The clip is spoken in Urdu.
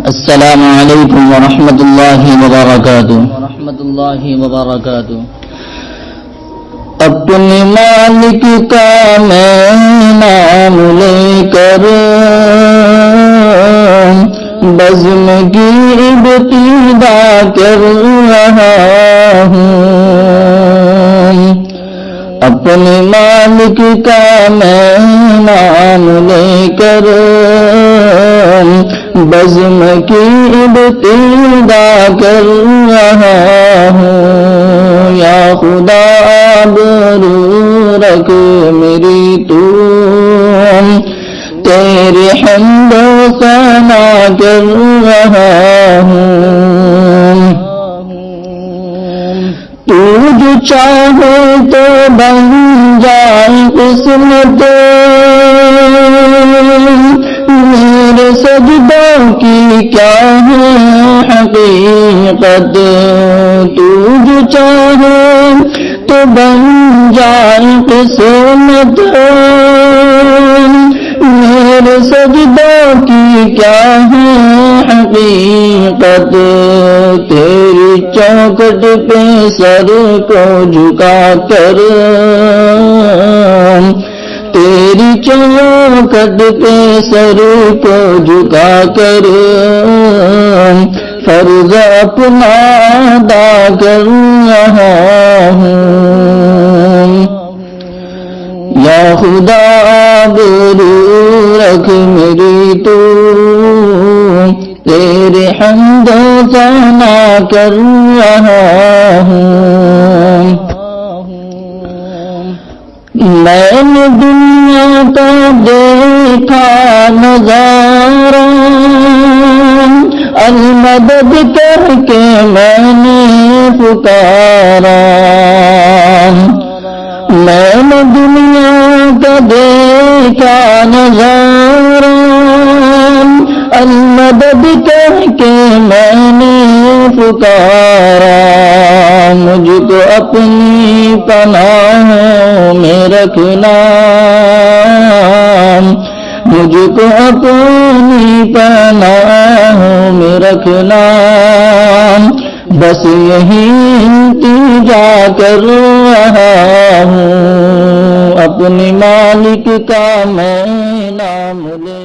السلام علیکم ورحمۃ اللہ وبرکاتہ اپنے مالک کا میں نام لے کر بزم کی ابتدا کر رہا ہوں اپنے مالک کا میں نام لے کر بزم کی ابتدا کر رہا ہوں یا خدا آبرو رکھ میری تو تیری حمد و ثنا کر رہا ہوں تو جو چاہے تو بن جائے قسمت میرے سجدوں کی کیا ہے حقیقت تو جو چاہے تو بن جائے قسمت میرے سجدوں کی کیا ہے حقیقت تیری چوکھٹ پہ سر کو جھکا کر تیری چوکھٹ پہ سر کو جھکا کر فرض اپنا ادا کر رہا ہوں یا خدا آبرو رکھ میری تو تیرے حمد و ثنا کر رہا ہوں میں نے دنیا کا دیکھا نظارہ المدد کر کے میں نے پکارا میں نے دنیا کا دیکھا نظارہ المدد کر کے میں نے پکارا مجھ کو اپنی پناہوں میں رکھنا مجھ کو اپنی پناہوں میں رکھنا بس یہی التجا کر رہا ہوں اپنے مالک کا میں نام لے